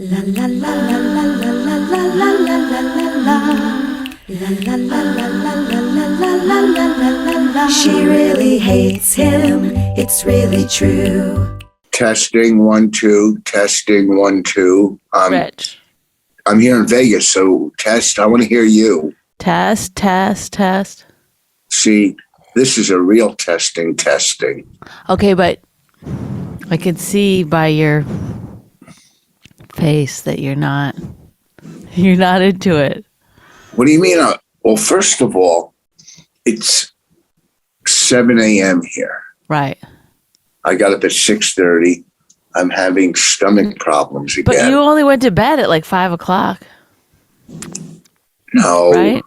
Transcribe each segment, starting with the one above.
La la la la la la la la la la la la la. La la la la la la la la la la la la. She really hates him, it's really true. Testing 1 2, testing 1 2. Rich. I'm here in Vegas, so test. I want to hear you. Test. See, this is a real testing. Okay, but I could see by your face that you're not into it. What do you mean? Well, first of all, it's 7 a.m. here. Right. I got up at 6:30. I'm having stomach problems again. But you only went to bed at like 5:00. No. Right?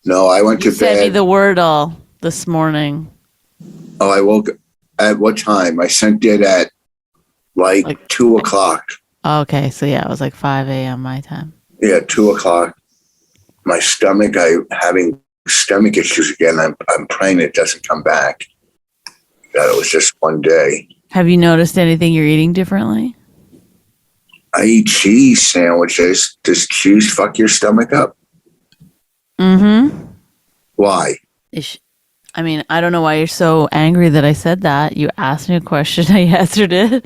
No, I went to bed. You sent me the Wordle this morning. Oh, I woke at what time? I sent it at like 2 o'clock. Okay, so yeah, it was like 5 a.m. my time. Yeah, 2 o'clock. My stomach, I'm having stomach issues again. I'm praying it doesn't come back. That it was just one day. Have you noticed anything you're eating differently? I eat cheese sandwiches. Does cheese fuck your stomach up? Mm-hmm. Why? I mean, I don't know why you're so angry that I said that. You asked me a question, I answered it.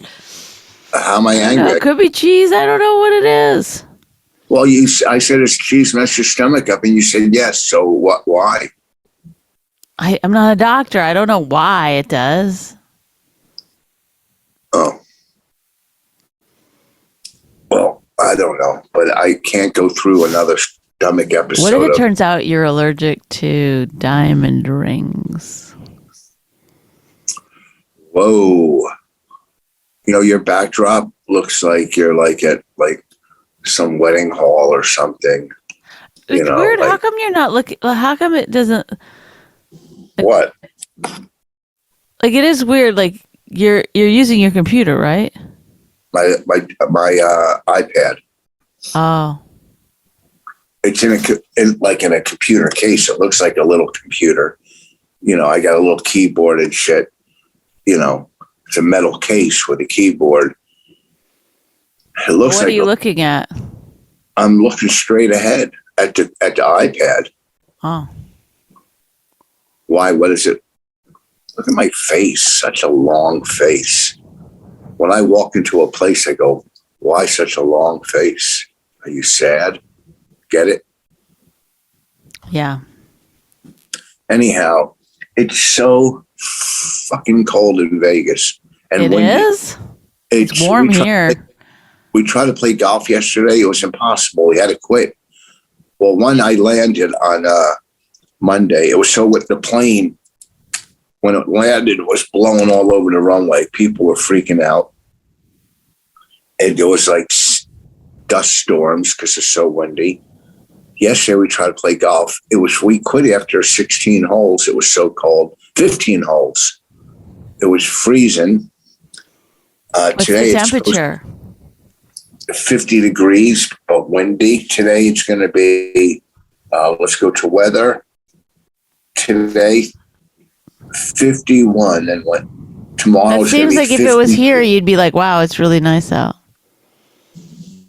How am I angry? It could be cheese. I don't know what it is. Well, I said it's cheese mess your stomach up, and you said yes. So what? Why? I'm not a doctor. I don't know why it does. Oh. Well, I don't know, but I can't go through another stomach episode. What if it turns out you're allergic to diamond rings? Whoa. You know, your backdrop looks like you're like at like some wedding hall or something. It's weird. How come you're not looking? How come it doesn't? What? Like, it is weird. Like, you're using your computer, right? My iPad. Oh. It's in a computer case. It looks like a little computer. You know, I got a little keyboard and shit. You know, it's a metal case with a keyboard. It looks What are you looking at? I'm looking straight ahead at the iPad. Oh. Why? What is it? Look at my face. Such a long face. When I walk into a place, I go, why such a long face? Are you sad? Get it? Yeah. Anyhow, it's so fucking cold in Vegas. And it is? It's warm here. We tried to play golf yesterday. It was impossible. We had to quit. Well, I landed on Monday. It was so with the plane, when it landed, it was blowing all over the runway. People were freaking out. And there was like dust storms because it's so windy. Yesterday, we tried to play golf. We quit after 16 holes. It was so cold. 15 holes. It was freezing. What's today the temperature? It's 50 degrees, but windy. Today, it's going to be, let's go to weather. Today, 51. And tomorrow, it seems like 50. If it was here, you'd be like, wow, it's really nice out.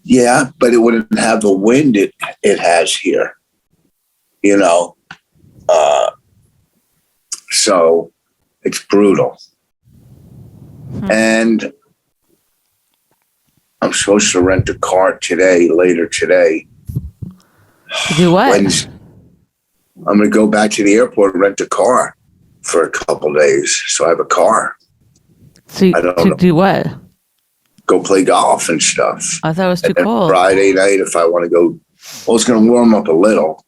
Yeah, but it wouldn't have the wind it has here, you know. So it's brutal. And I'm supposed to rent a car later today. To do what? I'm going to go back to the airport and rent a car for a couple of days. So I have a car. So do what? Go play golf and stuff. I thought it was too cold. Friday night, if I want to go, well, it's going to warm up a little.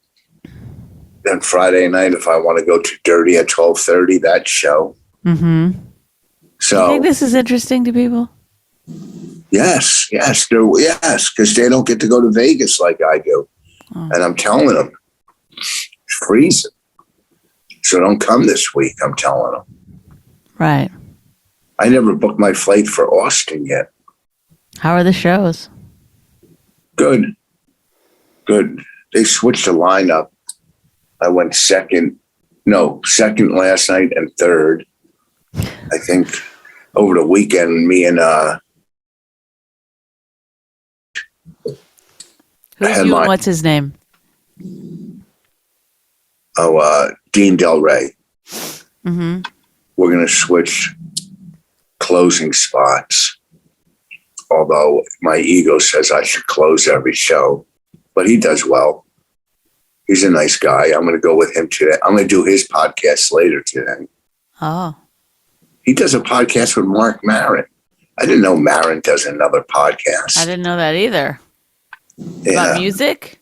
Then Friday night, if I want to go to Dirty at 12:30, that show. Mm-hmm. So, do you think this is interesting to people? Yes, because they don't get to go to Vegas like I do. Oh. And I'm telling them, it's freezing. So don't come this week, I'm telling them. Right. I never booked my flight for Austin yet. How are the shows? Good. They switched the lineup. I went second last night and third. I think over the weekend, me and Who's you and what's his name? Dean Del Rey. Mm-hmm. We're going to switch closing spots. Although my ego says I should close every show, but he does well. He's a nice guy. I'm going to go with him today. I'm going to do his podcast later today. Oh. He does a podcast with Mark Maron. I didn't know Maron does another podcast. I didn't know that either. Yeah. About music?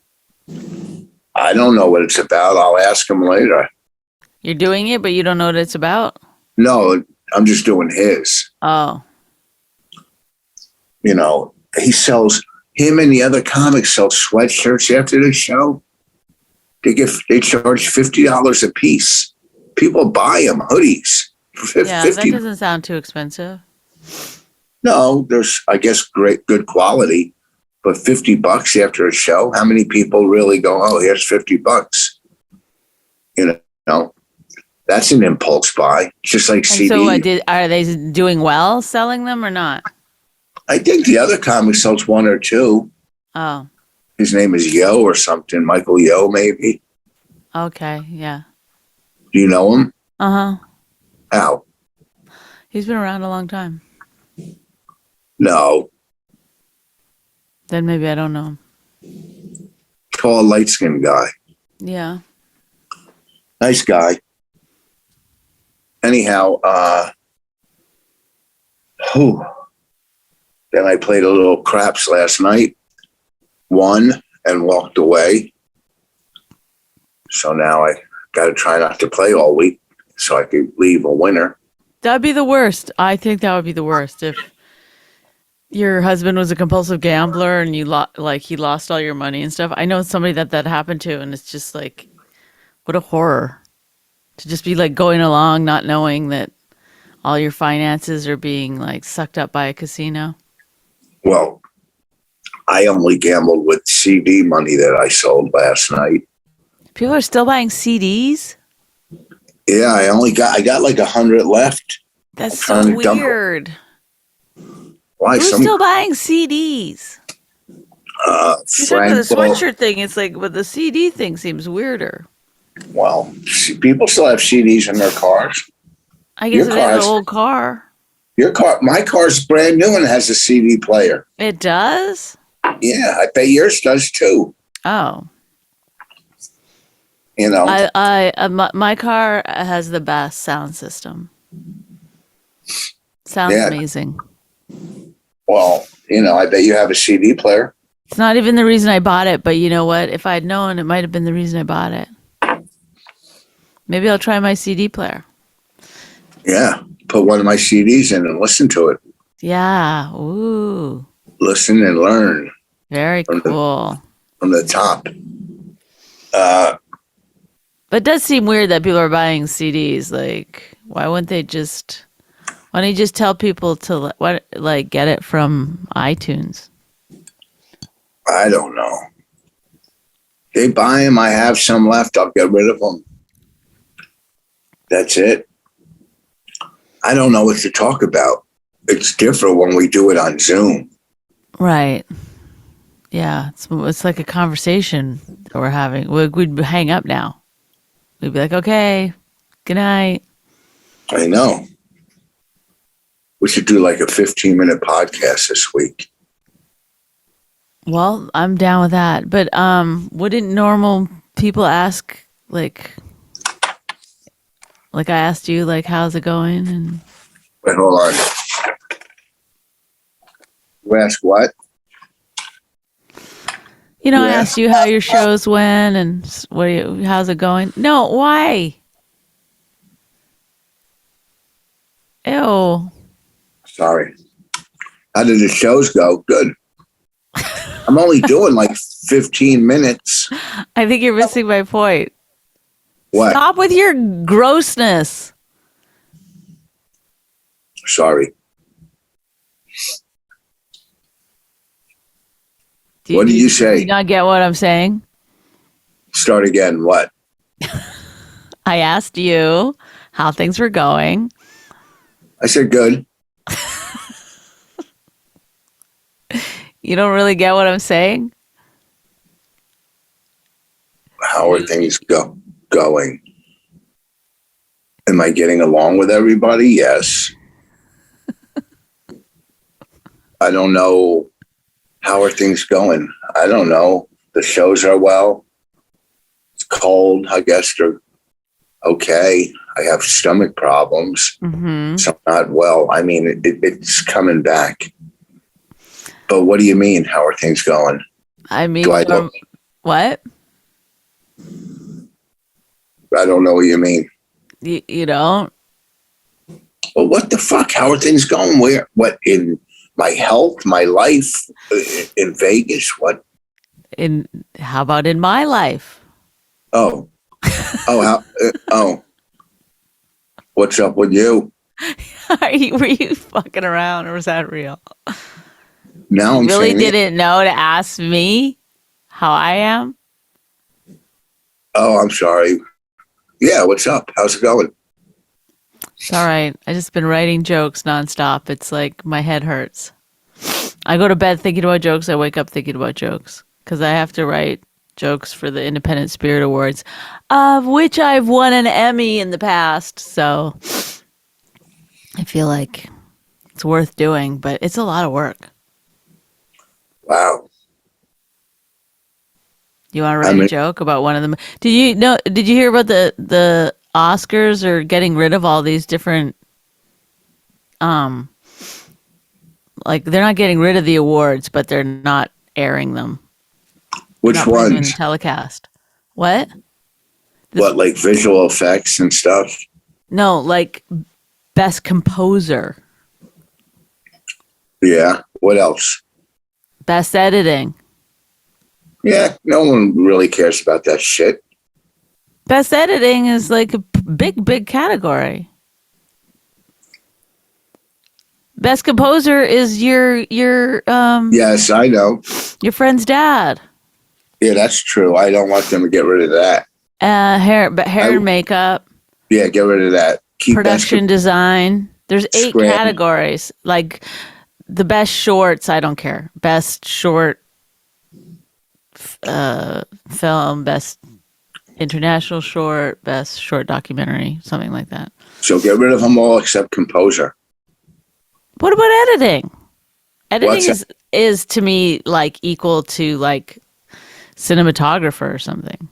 I don't know what it's about. I'll ask him later. You're doing it, but you don't know what it's about? No, I'm just doing his. Oh. You know, him and the other comics sell sweatshirts after the show. They charge $50 a piece. People buy them, hoodies. Yeah, that doesn't sound too expensive. No, there's, I guess, good quality, but $50 after a show. How many people really go, oh, here's $50? You know, that's an impulse buy. Just like CD. So are they doing well selling them or not? I think the other comic sells one or two. Oh. His name is Yo or something. Michael Yo, maybe. Okay, yeah. Do you know him? Uh-huh. How? He's been around a long time. No. Then maybe I don't know him. Tall, light-skinned guy. Yeah. Nice guy. Anyhow, then I played a little craps last night, won, and walked away. So now I got to try not to play all week so I could leave a winner. That'd be the worst. I think that would be the worst if your husband was a compulsive gambler and he lost all your money and stuff. I know somebody that happened to, and it's just like, what a horror to just be like going along not knowing that all your finances are being like sucked up by a casino. Well, I only gambled with CD money that I sold last night. People are still buying CDs? Yeah, I got like 100 left. That's so weird. Why? Who's still buying CDs? You said with the sweatshirt thing, it's like, but the CD thing seems weirder. Well, people still have CDs in their cars. I guess it is an old car. My car's brand new and has a CD player. It does? Yeah, I bet yours does too. Oh. You know, my car has the best sound system. Sounds amazing. Well, I bet you have a CD player. It's not even the reason I bought it, but you know what? If I had known, it might have been the reason I bought it. Maybe I'll try my CD player. Yeah, put one of my CDs in and listen to it. Yeah, ooh. Listen and learn. Very cool. From the top. But it does seem weird that people are buying CDs. Like, why don't you just tell people to get it from iTunes? I don't know. They buy them. I have some left. I'll get rid of them. That's it. I don't know what to talk about. It's different when we do it on Zoom. Right. Yeah. It's like a conversation that we're having. We'd hang up now. We'd be like, okay, good night. I know. We should do like a 15-minute podcast this week. Well, I'm down with that. But wouldn't normal people ask, like I asked you, like, how's it going? And wait, hold on. You ask what? I asked you how your shows went and how's it going? No, why? Ew. Sorry. How did the shows go? Good. I'm only doing like 15 minutes. I think you're missing my point. What? Stop with your grossness. Sorry. What did you say? Do you not get what I'm saying? Start again. What? I asked you how things were going. I said good. You don't really get what I'm saying? How are things going? Am I getting along with everybody? Yes. I don't know. How are things going? I don't know. The shows are well. It's cold. I guess they're okay. I have stomach problems. Mm-hmm. So I'm not well. I mean, it's coming back. But what do you mean? How are things going? I mean, Do I look? what? I don't know what you mean. You don't? Well, what the fuck? How are things going? Where? What in my health, my life, in Vegas? What? How about in my life? Oh, oh. What's up with you? Were you fucking around or was that real? Now I'm Really saying, didn't know to ask me how I am? oh, I'm sorry. Yeah, what's up? How's it going? It's all right. I just been writing jokes nonstop. It's like my head hurts. I go to bed thinking about jokes. I wake up thinking about jokes because I have to write jokes for the Independent Spirit Awards, of which I've won an Emmy in the past. So I feel like it's worth doing, but it's a lot of work. Wow. You want to write a joke about one of them? Did you hear about the Oscars are getting rid of all these different like they're not getting rid of the awards, but they're not airing them. Which Not putting them in ones? the telecast. What? What, like visual effects and stuff? No, like best composer, Yeah. What else? best editing. Yeah, no one really cares about that shit. Best editing is like a big category. Best composer is your Yes, I know. your friend's dad. Yeah, that's true. I don't want them to get rid of that. Hair and makeup, Yeah, get rid of that. Keep production design. There's 8 Scram. categories. Like the best shorts, I don't care. Best short film, best international short, best short documentary, something like that. So get rid of them all except composer. What about editing? Editing What's is to me like equal to like cinematographer or something.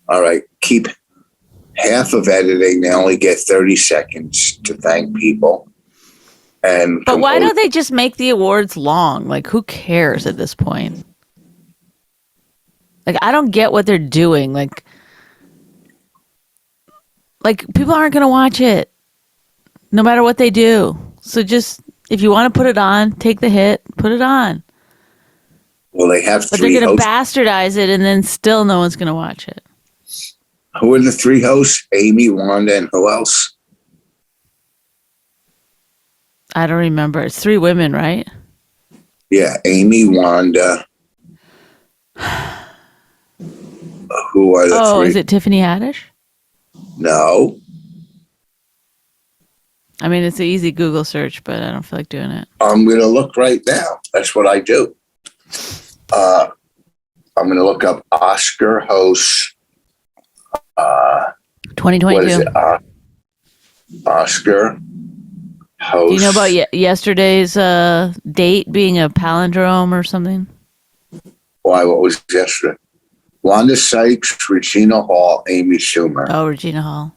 All right, keep half of editing. They only get 30 seconds to thank people. And But why don't they just make the awards long? Like, who cares at this point? Like, I don't get what they're doing. Like people aren't going to watch it no matter what they do. So just, if you want to put it on, take the hit, put it on. Well, they have But 3 they're going to hosts. bastardize it and then still no one's going to watch it. Who are the 3 hosts? Amy, Wanda, and who else? I don't remember. It's 3 women, right? Yeah, Amy, Wanda. Who are the 3? Oh, is it Tiffany Haddish? No. I mean, it's an easy Google search, but I don't feel like doing it. I'm going to look right now. That's what I do. I'm going to look up Oscar hosts. 2022. What is it? Oscar hosts. Do you know about yesterday's date being a palindrome or something? Why? What was yesterday? Wanda Sykes, Regina Hall, Amy Schumer. Oh, Regina Hall.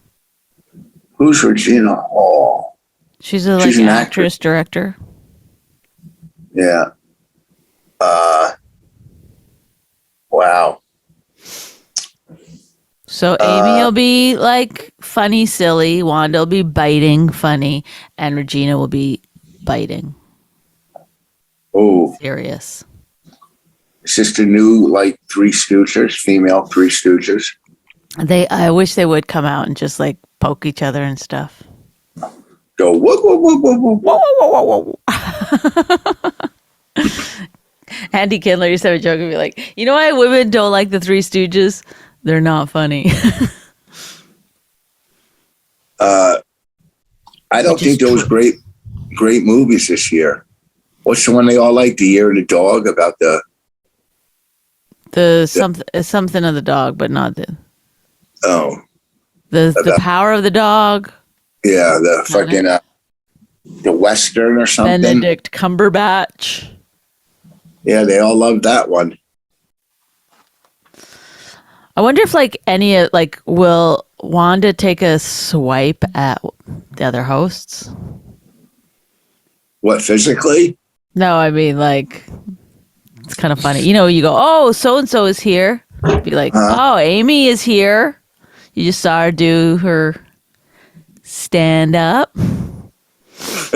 Who's Regina Hall? She's an actress, director. Yeah. Wow. So Amy will be like funny, silly. Wanda will be biting, funny, and Regina will be biting. Oh, Serious. is this the new like Three Stooges, female Three Stooges? I wish they would come out and just like poke each other and stuff. Go whoa whoa whoa whoa whoa whoa. Whoa, whoa, whoa, whoa. Andy Kindler used to have a joke and be like, you know why women don't like the Three Stooges? They're not funny. I don't think there was great movies this year. What's the one they all like? The Year of the Dog, about The something of the dog, but not the oh the power of the dog. yeah, the Kinda. fucking the Western or something. Benedict Cumberbatch. Yeah, they all love that one. I wonder if will Wanda take a swipe at the other hosts? What, physically? No, I mean it's kind of funny. You know, you go, oh, so and so is here. Be like, oh, Amy is here. You just saw her do her stand up. Is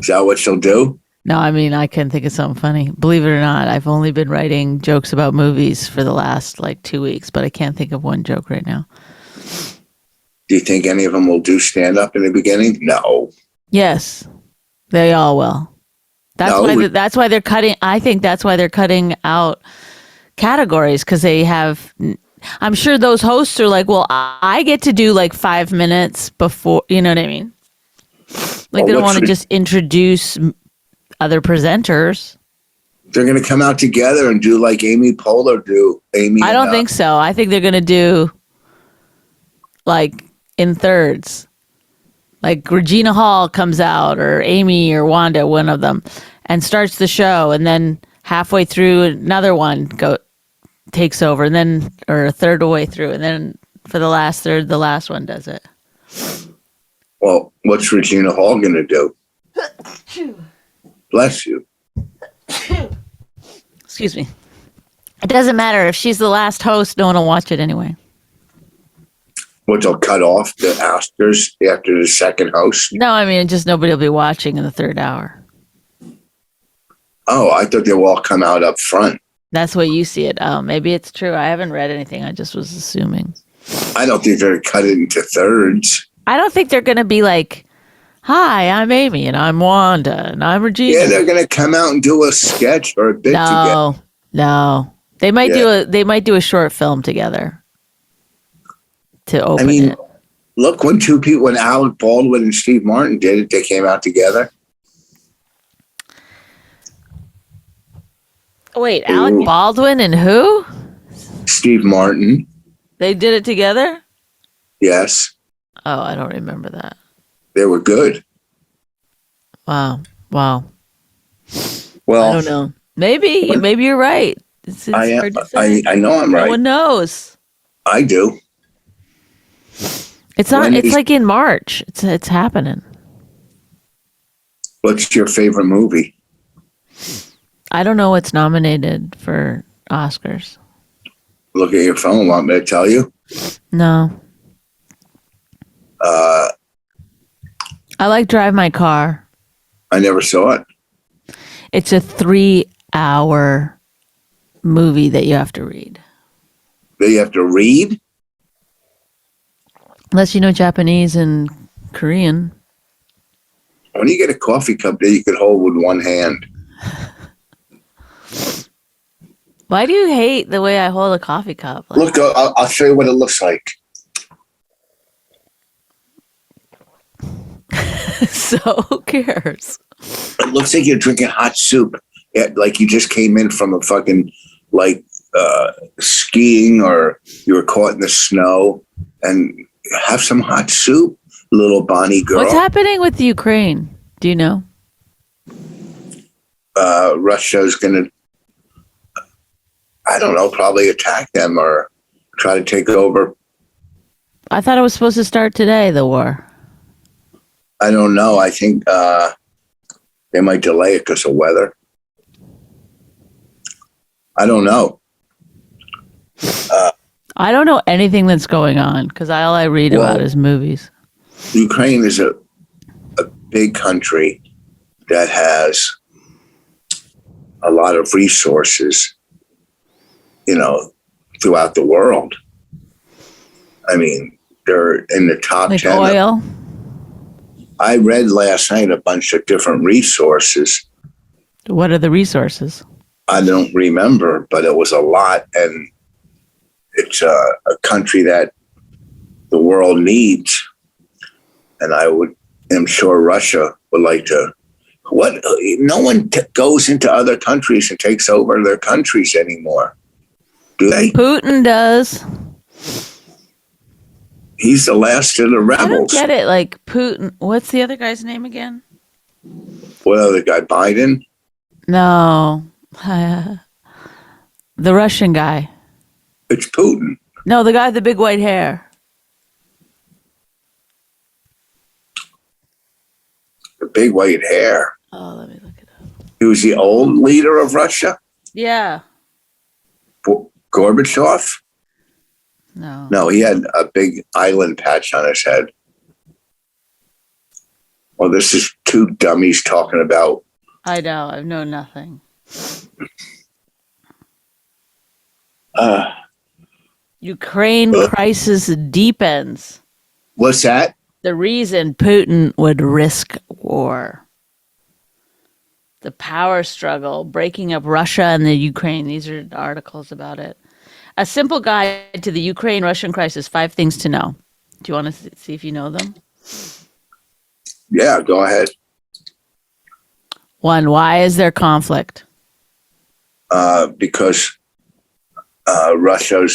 that what she'll do? No, I mean, I can think of something funny. Believe it or not, I've only been writing jokes about movies for the last 2 weeks, but I can't think of one joke right now. Do you think any of them will do stand up in the beginning? No. Yes, they all will. That's why they're cutting. I think that's why they're cutting out categories, because they have. I'm sure those hosts are like, well, I get to do 5 minutes before. You know what I mean? They don't want to just introduce other presenters. They're going to come out together and do like Amy Poehler do. I don't think so. I think they're going to do in thirds. Regina Hall comes out, or Amy or Wanda, one of them, and starts the show, and then halfway through another one takes over, and then or a third of the way through, and then for the last third, the last one does it. Well, what's Regina Hall going to do? Bless you. Excuse me. It doesn't matter if she's the last host; no one will watch it anyway. What, they'll cut off the Oscars after the second host? No, I mean, just nobody will be watching in the third hour. Oh, I thought they will all come out up front. That's the way you see it. Oh, maybe it's true. I haven't read anything. I just was assuming. I don't think they're going to cut it into thirds. I don't think they're going to be like, hi, I'm Amy, and I'm Wanda, and I'm Regina. Yeah, they're going to come out and do a sketch or a bit together. No. They might do a short film together to open it. Look, when Alec Baldwin and Steve Martin did it, they came out together. Wait, Alec Baldwin and who? Steve Martin. They did it together? Yes. Oh, I don't remember that. They were good. Wow. Well, I don't know. Maybe you're right. It's hard to say. I know I'm right. No one knows. I do. It's not. It's in March. It's happening. What's your favorite movie? I don't know what's nominated for Oscars. Look at your phone. Want me to tell you? No. I like Drive My Car. I never saw it. It's a 3-hour movie that you have to read. That you have to read? Unless you know Japanese and Korean. When you get a coffee cup that you could hold with one hand. Why do you hate the way I hold a coffee cup? Look, I'll show you what it looks like. So who cares? It looks like you're drinking hot soup. Like you just came in from a fucking skiing, or you were caught in the snow, and have some hot soup, little Bonnie girl. What's happening with Ukraine? Do you know? Russia's going to, I don't know, probably attack them or try to take over. I thought it was supposed to start today, the war. I don't know. I think they might delay it because of weather. I don't know. I don't know anything that's going on because all I read about is movies. Ukraine is a big country that has a lot of resources, throughout the world. I mean, they're in the top 10. Like oil? I read last night a bunch of different resources. What are the resources? I don't remember, but it was a lot. And it's a country that the world needs. And I'm sure Russia would like to What? No one goes into other countries and takes over their countries anymore, do they? Putin does. He's the last of the I don't rebels. get it. Like Putin. What's the other guy's name again? Well, the guy Biden. No. The Russian guy. It's Putin. No, the guy with the big white hair. The big white hair. Oh, let me look it up. He was the old leader of Russia. Yeah. Gorbachev. No. No, he had a big island patch on his head. Well, this is two dummies talking about. I know. I know nothing. Ukraine crisis deepens. What's that? The reason Putin would risk war. The power struggle, breaking up Russia and the Ukraine. These are articles about it. A simple guide to the Ukraine-Russian crisis. 5 things to know. Do you want to see if you know them? Yeah, go ahead. 1, why is there conflict? Because Russia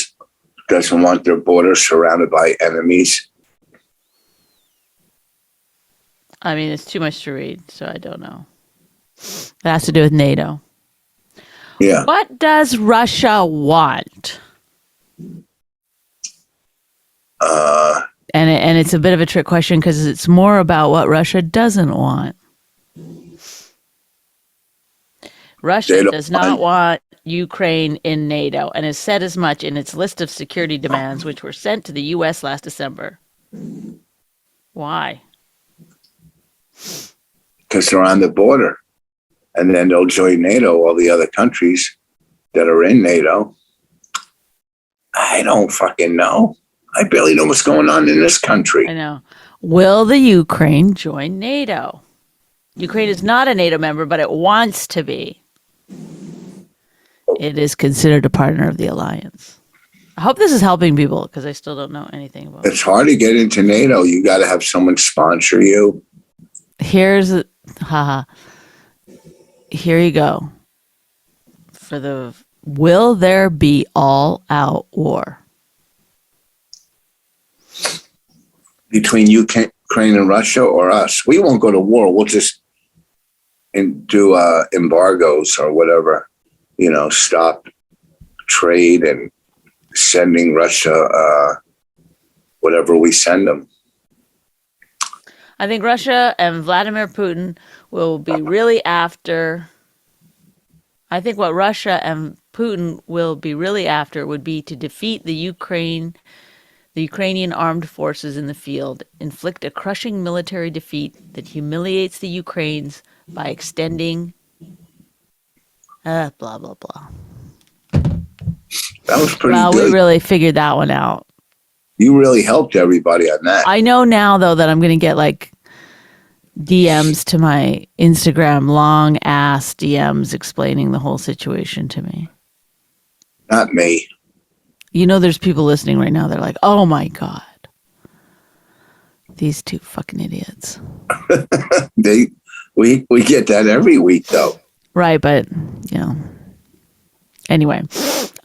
doesn't want their borders surrounded by enemies. I mean, it's too much to read, so I don't know. It has to do with NATO. Yeah. What does Russia want? And it's a bit of a trick question because it's more about what Russia doesn't want. Russia does not want Ukraine in NATO and has said as much in its list of security demands, which were sent to the U.S. last December. Why? Because they're on the border. And then they'll join NATO, all the other countries that are in NATO. I don't fucking know. I barely know what's going on in this country. I know. Will the Ukraine join NATO? Ukraine is not a NATO member, but it wants to be. It is considered a partner of the alliance. I hope this is helping people because I still don't know anything about it. It's hard to get into NATO. You got to have someone sponsor you. Here you go. Will there be all-out war? Between Ukraine and Russia or us? We won't go to war. We'll just do embargoes or whatever, stop trade and sending Russia whatever we send them. I think Russia and Vladimir Putin will be really after. I think what Russia and Putin will be really after would be to defeat the Ukrainian armed forces in the field, inflict a crushing military defeat that humiliates the Ukrainians by extending blah, blah, blah. That was pretty good. We really figured that one out. You really helped everybody on that. I know now, though, that I'm going to get like DMs to my Instagram, long ass DMs explaining the whole situation to me. Not me. There's people listening right now. They're like, oh my God. These two fucking idiots. We get that every week, though. Right, but, Anyway.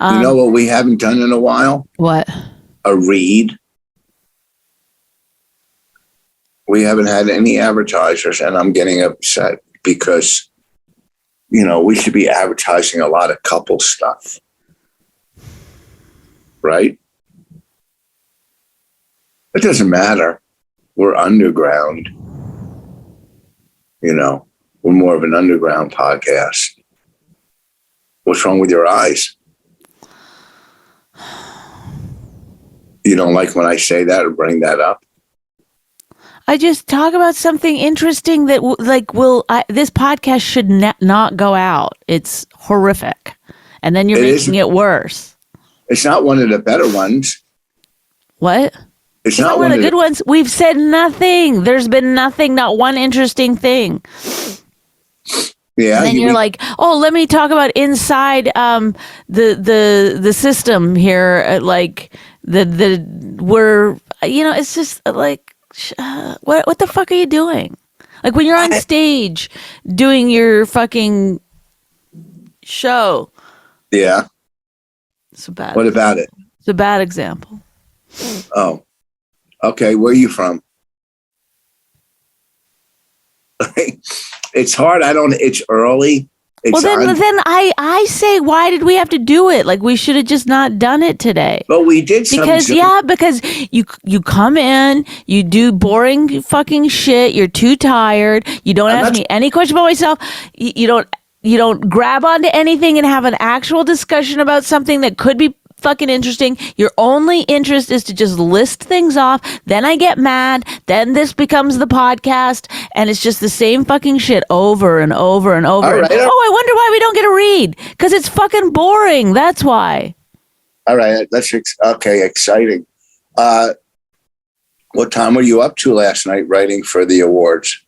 You know what we haven't done in a while? What? A read. We haven't had any advertisers, and I'm getting upset because, we should be advertising a lot of couple stuff. Right? It doesn't matter. We're underground. We're more of an underground podcast. What's wrong with your eyes? You don't like when I say that or bring that up? I just talk about something interesting that this podcast should not go out. It's horrific. And then you're making it worse. It's not one of the better ones. What? It's not one of the good ones. We've said nothing. There's been nothing, not one interesting thing. Yeah. And then you're like, oh, let me talk about inside the system here. We're, it's just like, what the fuck are you doing? Like when you're on stage doing your fucking show. Yeah. It's a bad. What about it? It's a bad example. Oh, okay. Where are you from? It's hard. It's early. It's then I say, why did we have to do it? Like we should have just not done it today. But we did because you come in, you do boring fucking shit. You're too tired. You don't ask me any question about myself. You don't grab onto anything and have an actual discussion about something that could be fucking interesting. Your only interest is to just list things off. Then I get mad. Then this becomes the podcast, and it's just the same fucking shit over and over and over. All right. I wonder why we don't get a read. Because it's fucking boring. That's why. All right. Okay. Exciting. What time were you up to last night writing for the awards?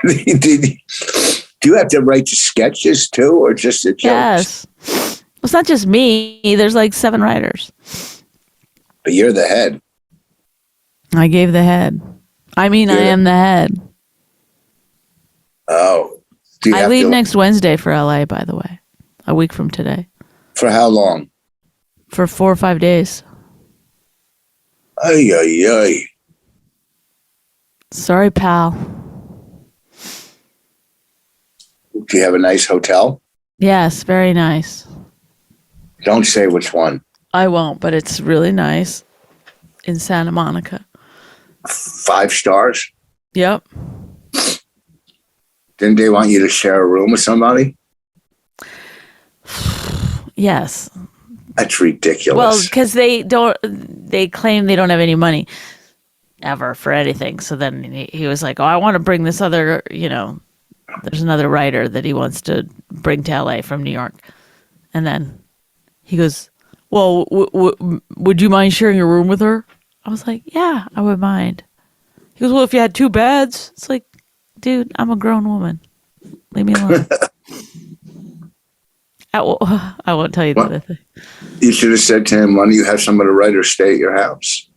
Do you have to write the sketches too, or just the jokes? Yes. It's not just me. There's like 7 writers. But you're the head. I gave the head. I am the head. Oh. I leave next Wednesday for LA, by the way. A week from today. For how long? For 4 or 5 days. Ay, ay, ay. Sorry, pal. Do you have a nice hotel? Yes, very nice. Don't say which one. I won't, but it's really nice in Santa Monica. 5 stars? Yep. Didn't they want you to share a room with somebody? Yes. That's ridiculous. Well, because they claim they don't have any money ever for anything. So then he was like, oh, I want to bring this other, there's another writer that he wants to bring to LA from New York. And then he goes, well, would you mind sharing a room with her? I was like, yeah, I would mind. He goes, well, if you had 2 beds. It's like, dude, I'm a grown woman. Leave me alone. I won't tell you the other thing. You should have said to him, why don't you have some other writer stay at your house?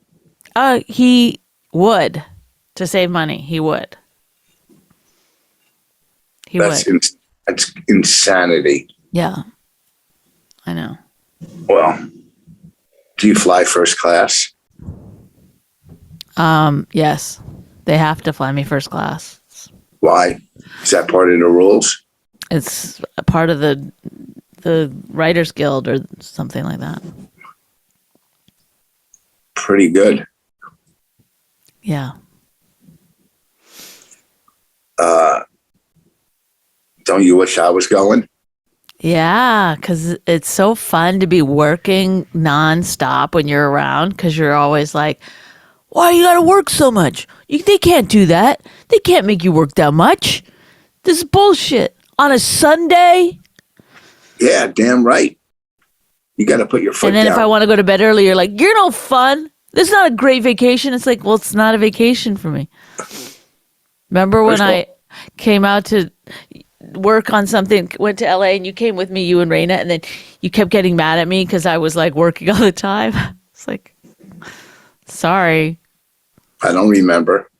He would. To save money, he would. That's insanity. Yeah. I know. Well, do you fly first class? Yes. They have to fly me first class. Why? Is that part of the rules? It's a part of the Writers Guild or something like that. Pretty good. Yeah. Don't you wish I was going? Yeah, because it's so fun to be working nonstop when you're around, because you're always like, why you gotta work so much? They can't do that. They can't make you work that much. This is bullshit. On a Sunday? Yeah, damn right. You got to put your foot down. And then if I want to go to bed early, you're like, you're no fun. This is not a great vacation. It's like, well, it's not a vacation for me. Remember when I came out to work on something, went to LA, and you came with me, you and Raina, and then you kept getting mad at me because I was like working all the time? It's like, sorry. I don't remember.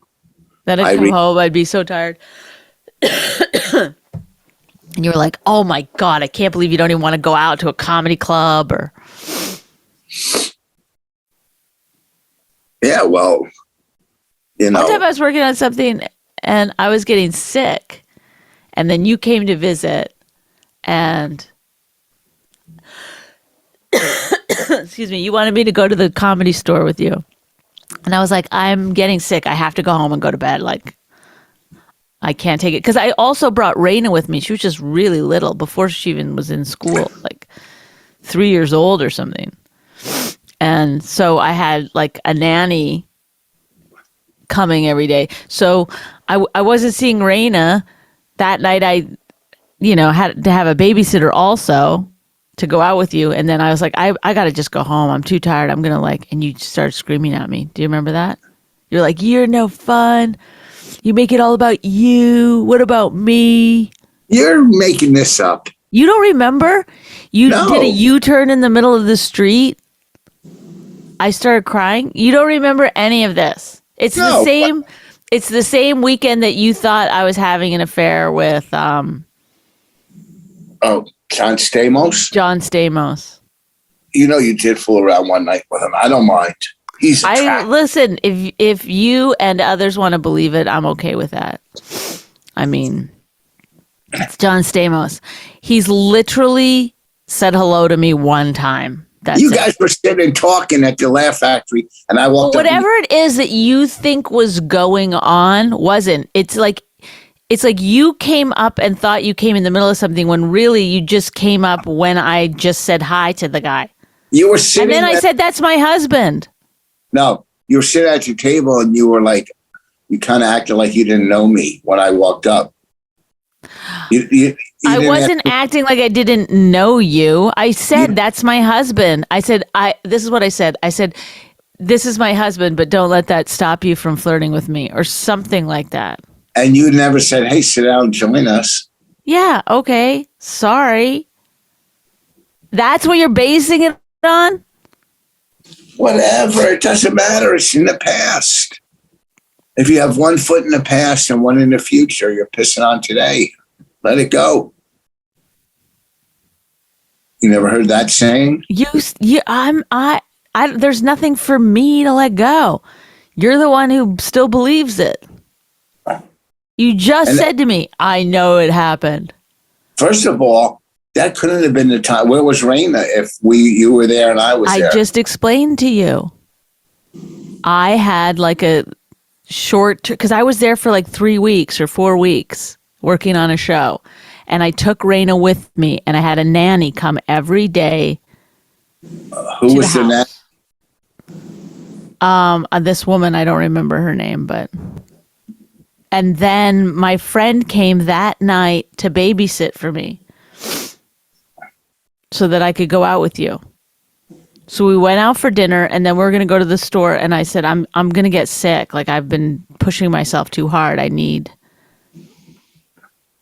Then I'd come home, I'd be so tired. And you were like, oh my God, I can't believe you don't even want to go out to a comedy club or. Yeah, well, One time I was working on something and I was getting sick. And then you came to visit and excuse me, you wanted me to go to the Comedy Store with you. And I was like, I'm getting sick. I have to go home and go to bed. Like, I can't take it. Because I also brought Raina with me. She was just really little before she even was in school, like 3 years old or something. And so I had like a nanny coming every day. So I wasn't seeing Raina. That night I, had to have a babysitter also to go out with you. And then I was like, I got to just go home. I'm too tired. I'm going to and you started screaming at me. Do you remember that? You're like, you're no fun. You make it all about you. What about me? You're making this up. You don't remember? You did a U-turn in the middle of the street. I started crying. You don't remember any of this. It's the No. same. It's the same weekend that you thought I was having an affair with Oh, John Stamos? John Stamos. You know you did fool around one night with him. I don't mind. He's attractive. Listen, if you and others want to believe it, I'm okay with that. I mean, it's John Stamos. He's literally said hello to me one time. That's You it. guys were sitting talking at the Laugh Factory, and I walked up. Whatever it is that you think was going on wasn't. It's like you came up and thought you came in the middle of something when really you just came up when I just said hi to the guy. You were sitting. And then I said, "That's my husband." No, you were sitting at your table, and you were like, you kind of acted like you didn't know me when I walked up. You I didn't wasn't acting like I didn't know you. I said, "That's my husband." I said, this is what I said. I said, "This is my husband, but don't let that stop you from flirting with me," or something like that. And you never said, "Hey, sit down and join us." Yeah, okay. Sorry. That's what you're basing it on? Whatever. It doesn't matter. It's in the past. If you have one foot in the past and one in the future, you're pissing on today. Let it go. You never heard that saying? There's nothing for me to let go. You're the one who still believes it. You just said to me, "I know it happened." First of all, that couldn't have been the time. Where was Raina if you were there and I was there? I just explained to you. I had like a short, because I was there for like 3 weeks or 4 weeks working on a show. And I took Raina with me and I had a nanny come every day. Who was the nanny? This woman, I don't remember her name, but. And then my friend came that night to babysit for me so that I could go out with you. So we went out for dinner and then we were going to go to the store. And I said, I'm going to get sick. Like I've been pushing myself too hard. I need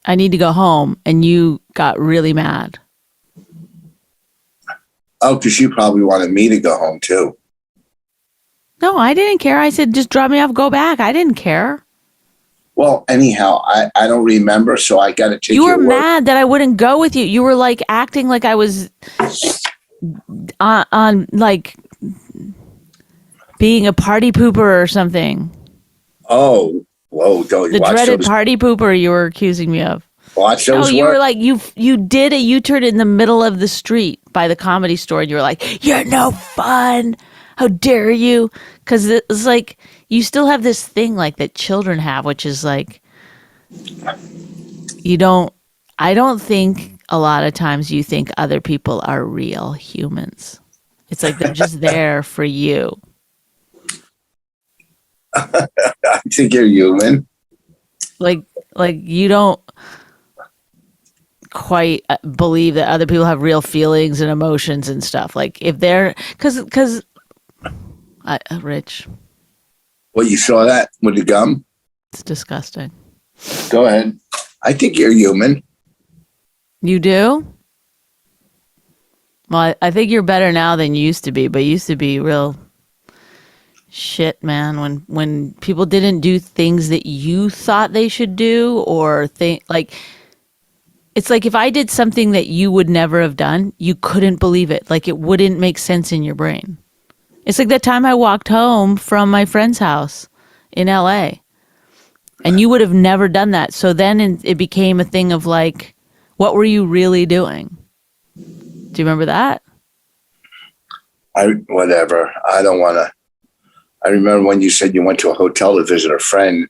to go home. And you got really mad. Oh, because you probably wanted me to go home too. No, I didn't care. I said, just drop me off, go back. I didn't care. Well, anyhow, I don't remember, so I got to take You your were word. mad that I wouldn't go with you. You were like acting like I was on like being a party pooper or something. Oh, whoa! Don't The watch dreaded those. party pooper you were accusing me of. Watch No, those. you were words. like you did a U-turn in the middle of the street by the Comedy Store, and you were like, "You're no fun. How dare you?" Because it's like you still have this thing like that children have, which is like you don't. I don't think a lot of times you think other people are real humans. It's like they're just there for you. I think you're human. Like you don't quite believe that other people have real feelings and emotions and stuff. Like if they're because Rich, Well, you saw that with the gum. it's disgusting. Go ahead. I think you're human. You do? Well, I think you're better now than you used to be, but you used to be real shit, man. When people didn't do things that you thought they should do, or think like it's like if I did something that you would never have done, you couldn't believe it. Like it wouldn't make sense in your brain. It's like that time I walked home from my friend's house in LA. And you would have never done that. So then it became a thing of like, what were you really doing? Do you remember that? Whatever. I don't want to. I remember when you said you went to a hotel to visit a friend,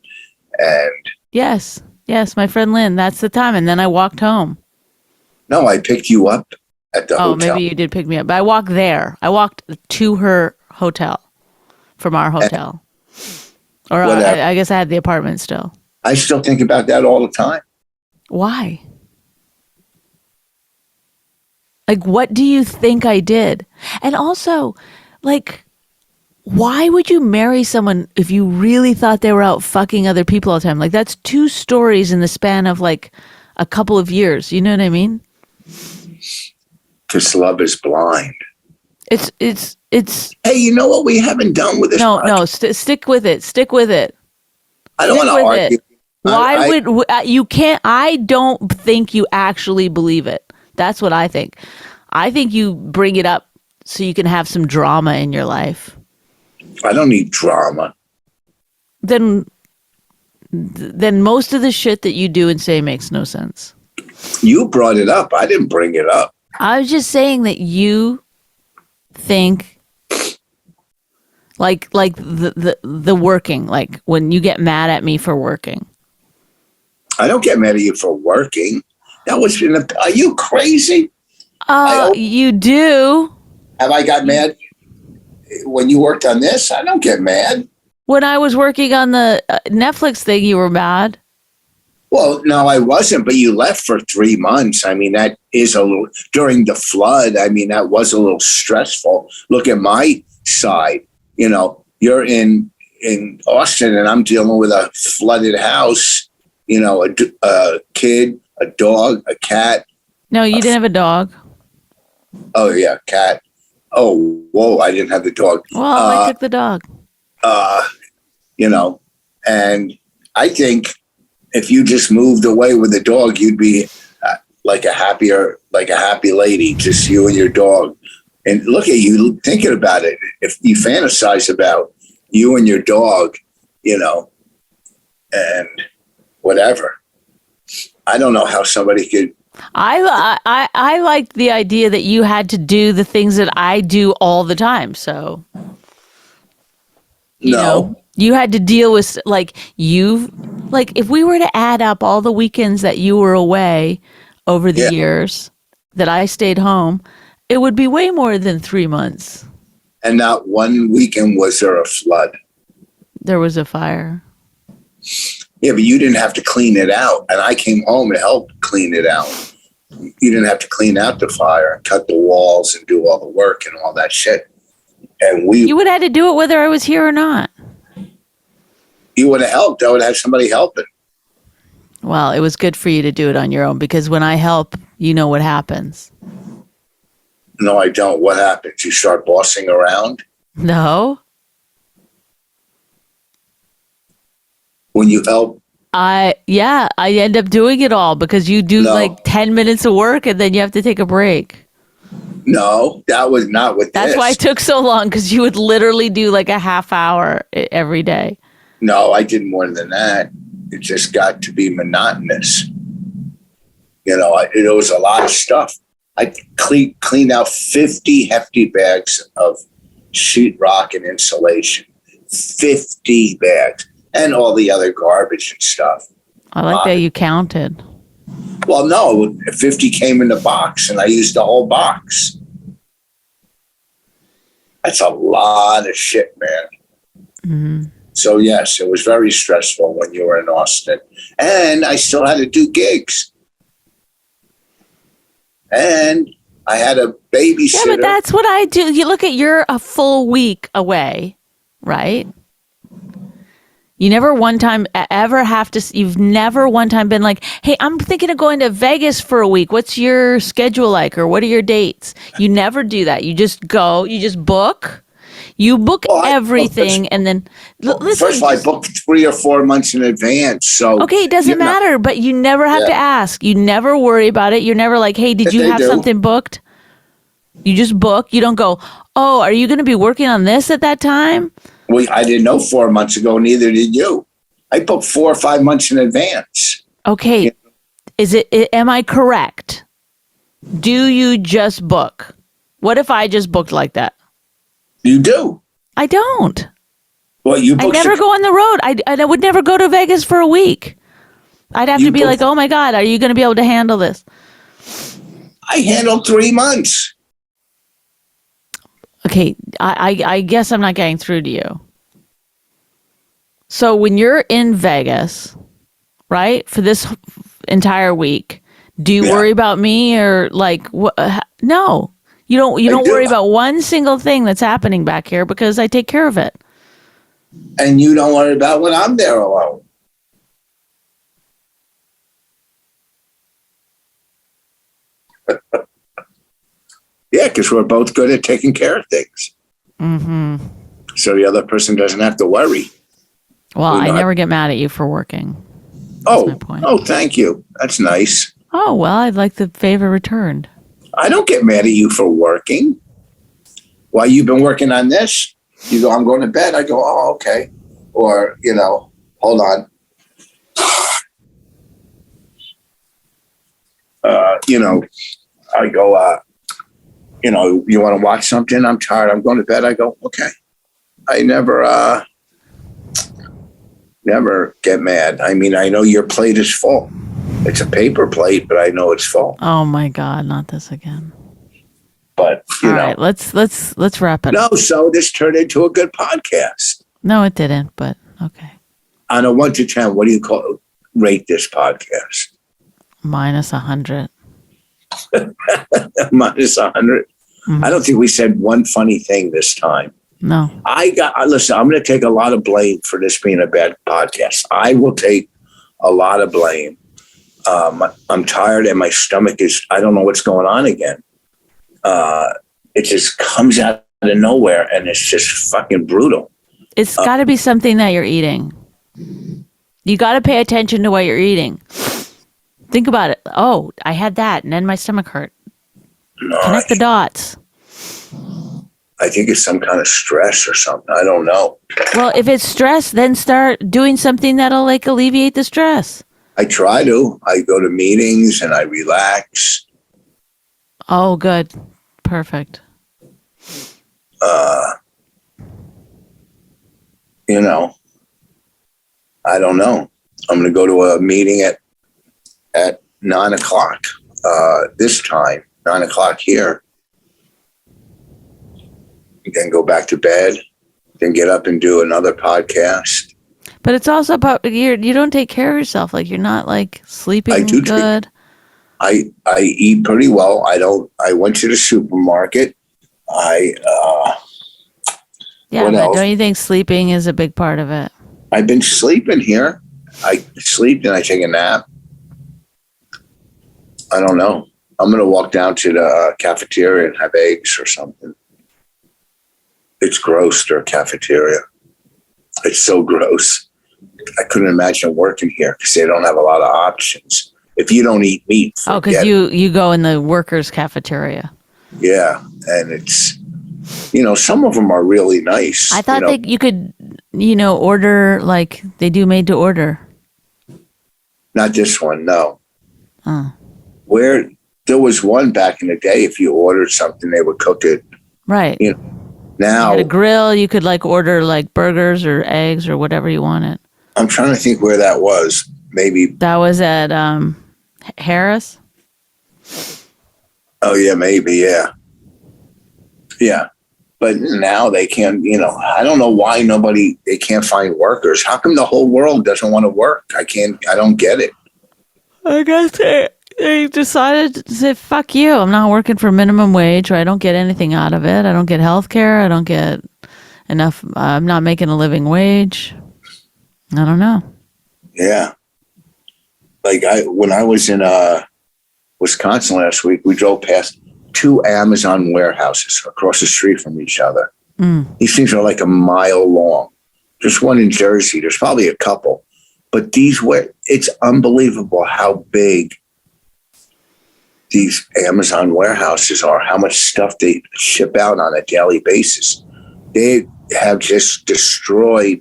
and Yes, my friend Lynn. That's the time. And then I walked home. no, I picked you up at the Oh, hotel. maybe you did pick me up. But I walked there. I walked to her hotel from our hotel. Or Whatever. I guess I had the apartment still. I still think about that all the time. Why? Like, what do you think I did? And also, like, why would you marry someone if you really thought they were out fucking other people all the time? Like, that's 2 stories in the span of like a couple of years. You know what I mean? Because love is blind. It's Hey, you know what we haven't done with this podcast? stick with it. Stick with it. I don't Stick want to with argue. it. Why I, would you can't? I don't think you actually believe it. That's what I think. I think you bring it up so you can have some drama in your life. I don't need drama. Then most of the shit that you do and say makes no sense. You brought it up. I didn't bring it up. I was just saying that you think like the working, like when you get mad at me for working. I don't get mad at you for working. That was are you crazy? You do. Have I got mad when you worked on this? I don't get mad. When I was working on the Netflix thing, you were mad. Well, no, I wasn't, but you left for 3 months. I mean, that is a little, during the flood, I mean, that was a little stressful. Look at my side. You know, you're in Austin and I'm dealing with a flooded house, you know, a kid, a dog, a cat. No, you didn't have a dog. Oh, yeah, cat. Oh, whoa, I didn't have the dog. Well, I took the dog. You know, and I think if you just moved away with the dog, you'd be like a happy lady, just you and your dog. And look at you thinking about it. If you fantasize about you and your dog, you know, and whatever, I don't know how somebody could. I liked the idea that you had to do the things that I do all the time. So, you know, you had to deal with like if we were to add up all the weekends that you were away over the years that I stayed home, it would be way more than 3 months. And not one weekend was there a flood. There was a fire. Yeah, but you didn't have to clean it out. And I came home and helped clean it out. You didn't have to clean out the fire and cut the walls and do all the work and all that shit. And you would have had to do it whether I was here or not. You would have helped. I would have somebody helping. Well, it was good for you to do it on your own because when I help, you know what happens. No, I don't. What happens? You start bossing around? No. When you help? I end up doing it all because you do like 10 minutes of work and then you have to take a break. No, that was not what That's why it took so long because you would literally do like a half hour every day. No, I did more than that. It just got to be monotonous. You know, it was a lot of stuff. I cleaned out 50 hefty bags of sheetrock and insulation. 50 bags. And all the other garbage and stuff. I like that you counted. Well, no, 50 came in the box and I used the whole box. That's a lot of shit, man. Mm-hmm. So, yes, it was very stressful when you were in Austin. And I still had to do gigs. And I had a babysitter. Yeah, but that's what I do. You look at you're a full week away, right? You never one time ever have to, you've never one time been like, hey, I'm thinking of going to Vegas for a week. What's your schedule like? Or what are your dates? You never do that. You just go, you just book. You book everything and then listen. First of all, I booked 3 or 4 months in advance. So okay, it doesn't matter, but you never have to ask. You never worry about it. You're never like, hey, did you have something booked? You just book. You don't go, oh, are you going to be working on this at that time? Well, I didn't know 4 months ago, neither did you. I booked 4 or 5 months in advance. Okay. Yeah. Am I correct? Do you just book? What if I just booked like that? You do. I don't. Well, you I never go on the road. I would never go to Vegas for a week. I'd have to be like, oh my God, are you going to be able to handle this? I handled 3 months. Okay, I guess I'm not getting through to you. So when you're in Vegas, right, for this entire week, do you worry about me or like what? No, you don't. You don't worry about one single thing that's happening back here because I take care of it. And you don't worry about when I'm there alone. Yeah, because we're both good at taking care of things. Mm-hmm. So the other person doesn't have to worry. Well, I never get mad at you for working. That's my point. Oh, thank you. That's nice. Oh, well, I'd like the favor returned. I don't get mad at you for working. While you've been working on this, you go, I'm going to bed. I go, oh, okay. Or, hold on. I go, you want to watch something? I'm tired. I'm going to bed. I go, okay. I never get mad. I mean, I know your plate is full. It's a paper plate, but I know it's full. Oh my God, not this again. But All right, let's wrap it up. No, so this turned into a good podcast. No, it didn't, but okay. On a 1 to 10, what do you rate this podcast? -100. -100. I don't think we said one funny thing this time. No. Listen, I'm going to take a lot of blame for this being a bad podcast. I will take a lot of blame. I'm tired and my stomach I don't know what's going on again. It just comes out of nowhere and it's just fucking brutal. It's got to be something that you're eating. You got to pay attention to what you're eating. Think about it. Oh, I had that and then my stomach hurt. No, Connect the dots. I think it's some kind of stress or something. I don't know. Well, if it's stress, then start doing something that'll alleviate the stress. I try to. I go to meetings and I relax. Oh, good. Perfect. I don't know. I'm going to go to a meeting at 9 o'clock this time, 9 o'clock here. Then go back to bed, then get up and do another podcast. But it's also about you don't take care of yourself. Like you're not sleeping good. I eat pretty well. I went to the supermarket. Yeah, but don't you think sleeping is a big part of it? I've been sleeping here. I sleep and I take a nap. I don't know. I'm going to walk down to the cafeteria and have eggs or something. It's gross, their cafeteria. It's so gross. I couldn't imagine working here because they don't have a lot of options. If you don't eat meat. Oh, because you go in the workers' cafeteria. Yeah. And it's, some of them are really nice. I thought that you could, order like they do made to order. Not this one, no. Oh. Where there was one back in the day, if you ordered something, they would cook it. Right. Now. You had a grill, you could order burgers or eggs or whatever you wanted. I'm trying to think where that was. Maybe. That was at Harris? Oh, yeah, maybe, yeah. Yeah. But now they can't, I don't know why they can't find workers. How come the whole world doesn't want to work? I don't get it. I guess they decided to say, fuck you. I'm not working for minimum wage, or I don't get anything out of it. I don't get health care. I don't get enough. I'm not making a living wage. I don't know. Yeah. When I was in Wisconsin last week, we drove past 2 Amazon warehouses across the street from each other. These things are a mile long. There's one in Jersey. There's probably a couple. But it's unbelievable how big these Amazon warehouses are, how much stuff they ship out on a daily basis. They have just destroyed,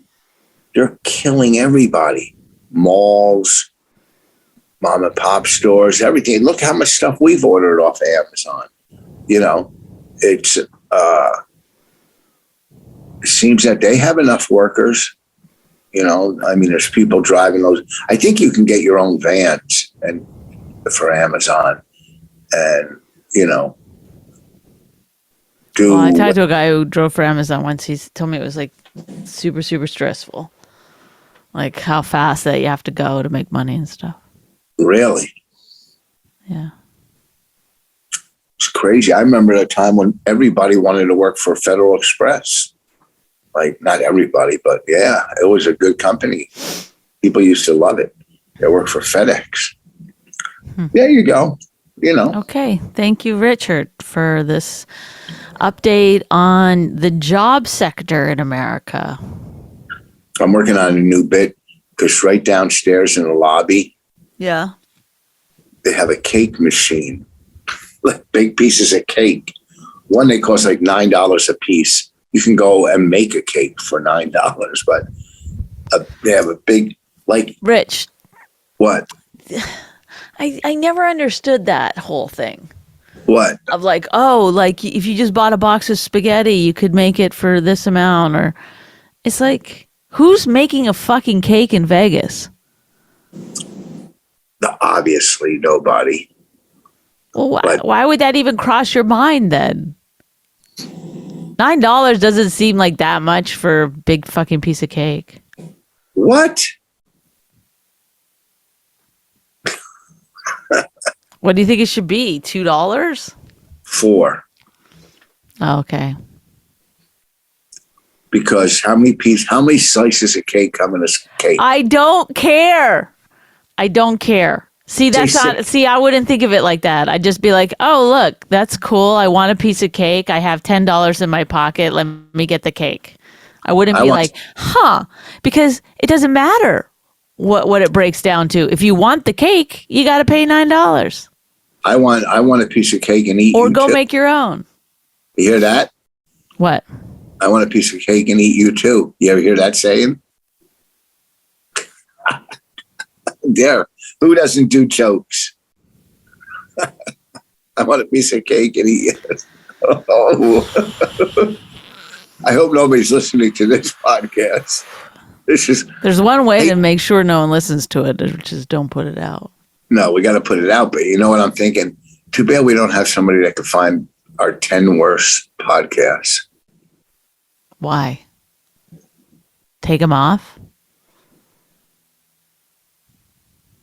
they're killing everybody. Malls, mom and pop stores, everything. Look how much stuff we've ordered off of Amazon. It seems that they have enough workers. There's people driving those. I think you can get your own vans for Amazon and, Well, I talked to a guy who drove for Amazon once. He told me it was super, super stressful. How fast that you have to go to make money and stuff. Really? Yeah. It's crazy. I remember a time when everybody wanted to work for Federal Express. Not everybody, but yeah, it was a good company. People used to love it. They worked for FedEx. There you go. you know, Okay. Thank you, Richard, for this update on the job sector in America. I'm working on a new bit because right downstairs in the lobby, Yeah. they have a cake machine, like big pieces of cake. One, they cost like $9 a piece. You can go and make a cake for $9, but they have a big, like, Rich, what? I never understood that whole thing What? of like, oh, like if you just bought a box of spaghetti, you could make it for this amount. Or it's like, who's making a fucking cake in Vegas? Obviously, nobody. Well, But- why would that even cross your mind then? $9 doesn't seem like that much for a big fucking piece of cake. What? What do you think it should be? $2? 4. Oh, okay. Because how many slices of cake come in a cake? I don't care. I don't care. See, that's Jason. not. See, I wouldn't think of it like that. I'd just be like, "Oh, look, that's cool. I want a piece of cake. I have $10 in my pocket. Let me get the cake." I wouldn't be like, "Huh," because it doesn't matter what it breaks down to. If you want the cake, you got to pay $9 I want a piece of cake and eat. or you go too. make your own. You hear that? What? I want a piece of cake and eat you too. You ever hear that saying? There. Who doesn't do jokes? I want a piece of cake and eat it. Oh. I hope nobody's listening to this podcast. This is There's one way to make sure no one listens to it, which is don't put it out. no, we got to put it out. But you know what I'm thinking? Too bad we don't have somebody that could find our 10 worst podcasts. Why? Take them off?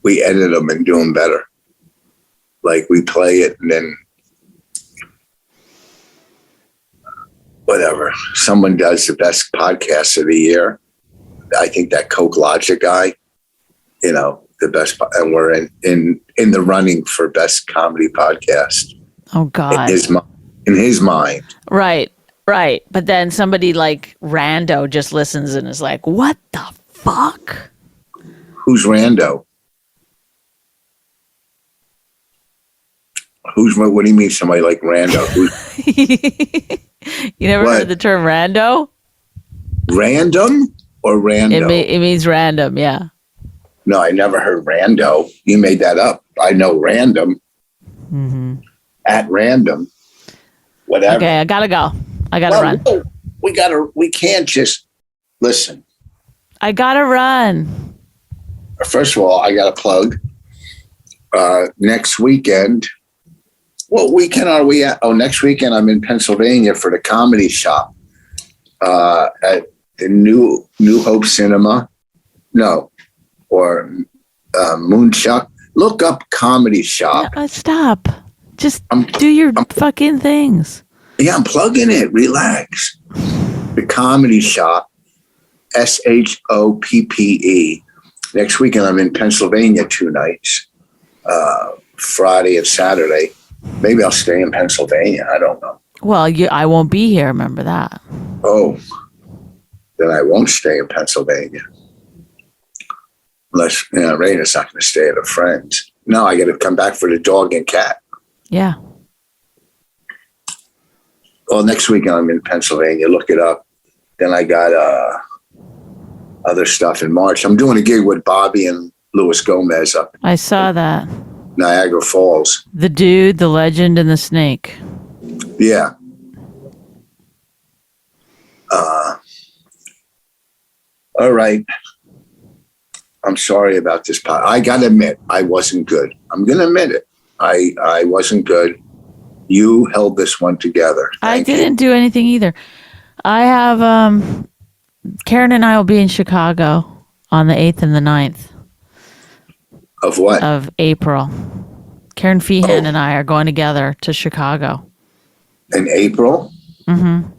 We edit them and do them better. Like we play it and then whatever. Someone does the best podcast of the year. I think that Coke Logic guy, you know, the best, and we're in the running for best comedy podcast. Oh God. In his mind. Right. But then somebody like Rando just listens and is like, "What the fuck?" Who's Rando? What do you mean somebody like Rando? You never What? heard the term rando? Random or rando? It means random, yeah. No, I never heard rando. You made that up. I know random. Mm-hmm. At random. Whatever. Okay, I gotta go. I gotta run. We can't just listen. I gotta run. First of all, I got to plug next weekend. What weekend are we at? Oh, next weekend I'm in Pennsylvania for the comedy shop at the New Hope Cinema. No, or Moonchuck. Look up comedy shop. Stop. Just do your fucking things. Yeah, I'm plugging it. Relax. The comedy shop, SHOPPE. Next weekend I'm in Pennsylvania 2 nights, Friday and Saturday. Maybe I'll stay in Pennsylvania. I don't know. Well, I won't be here. Remember that. Oh, then I won't stay in Pennsylvania. Unless, Raina's not going to stay at a friend's. No, I got to come back for the dog and cat. Yeah. Well, next weekend I'm in Pennsylvania. Look it up. Then I got other stuff in March. I'm doing a gig with Bobby and Luis Gomez up I saw that. Niagara Falls. The dude, the legend, and the snake. Yeah. All right. I'm sorry about this. I got to admit, I wasn't good. I'm going to admit it. I wasn't good. You held this one together. I didn't do anything either. I have, Karen and I will be in Chicago on the 8th and the 9th Of what? of April. Karen Feehan and I are going together to Chicago. In April? Mm-hmm.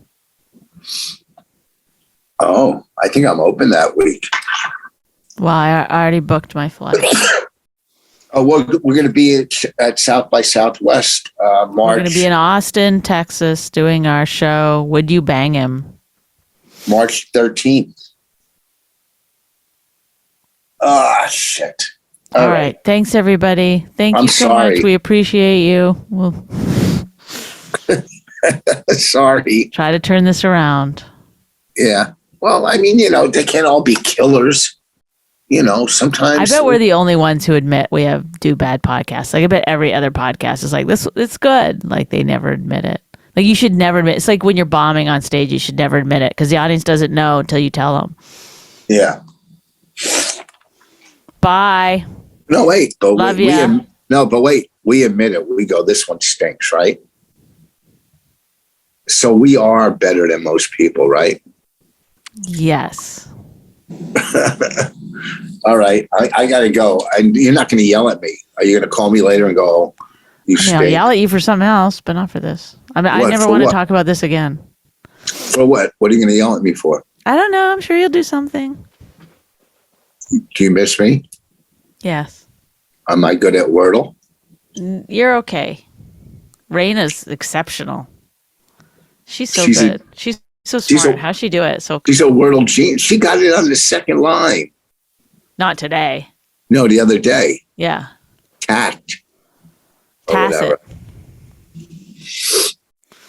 Oh, I think I'm open that week. Well, I already booked my flight. Oh, we're going to be at South by Southwest March. We're going to be in Austin, Texas, doing our show. Would You Bang Him? March 13th. Ah, shit. All right. Thanks, everybody. Thank you so much. We appreciate you. We'll sorry. Try to turn this around. Yeah. Well, I mean, they can't all be killers. Sometimes. I bet we're the only ones who admit we do bad podcasts. Like, I bet every other podcast is like, this, it's good. Like, they never admit it. Like, you should never admit. It's like when you're bombing on stage, you should never admit it because the audience doesn't know until you tell them. Yeah. Bye. No, wait. But Love you. Wait. We admit it. We go, this one stinks, right? So we are better than most people, right? Yes. All right. I got to go. And you're not going to yell at me. Are you going to call me later and go, you stink? I'll yell at you for something else, but not for this. I mean, I never want to talk about this again. For what? What are you going to yell at me for? I don't know. I'm sure you'll do something. Do you miss me? Yes. Am I good at Wordle? You're okay. Raina's exceptional. She's so good. She's so smart. How'd she do it? She's a Wordle genius. She got it on the second line. Not today. No, the other day. Yeah. Tact. Tacit.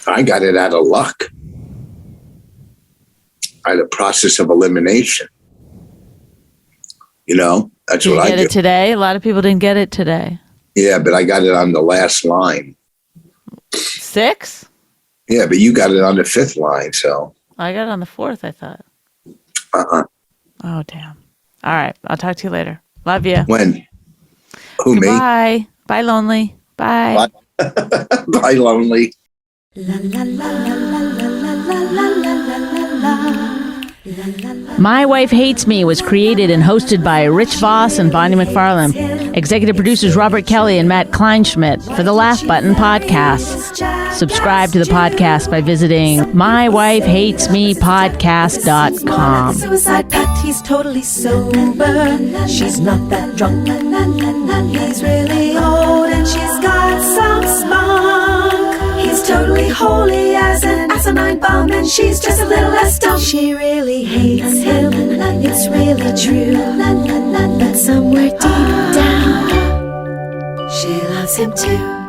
I got it out of luck. I had a process of elimination. That's what I do. Did you get it today? A lot of people didn't get it today. Yeah, but I got it on the last line. 6? Yeah, but you got it on the 5th line, so. I got it on the 4th, I thought. Oh, damn. All right. I'll talk to you later. Love you. When? Who, me? Bye. Bye, Lonely. Bye. Bye, Lonely. La la la la la la la la la la la. My Wife Hates Me was created and hosted by Rich Voss and Bonnie McFarlane. Executive producers Robert Kelly and Matt Kleinschmidt for the Laugh Button podcast. Subscribe to the podcast by visiting mywifehatesmepodcast.com. Suicide pact, he's totally sober. She's not that drunk. He's really old and she's got some spunk. He's totally holy as an asinine bomb, and she's just a little less dumb. She really hates him, it's really true. But somewhere deep down, she loves him too.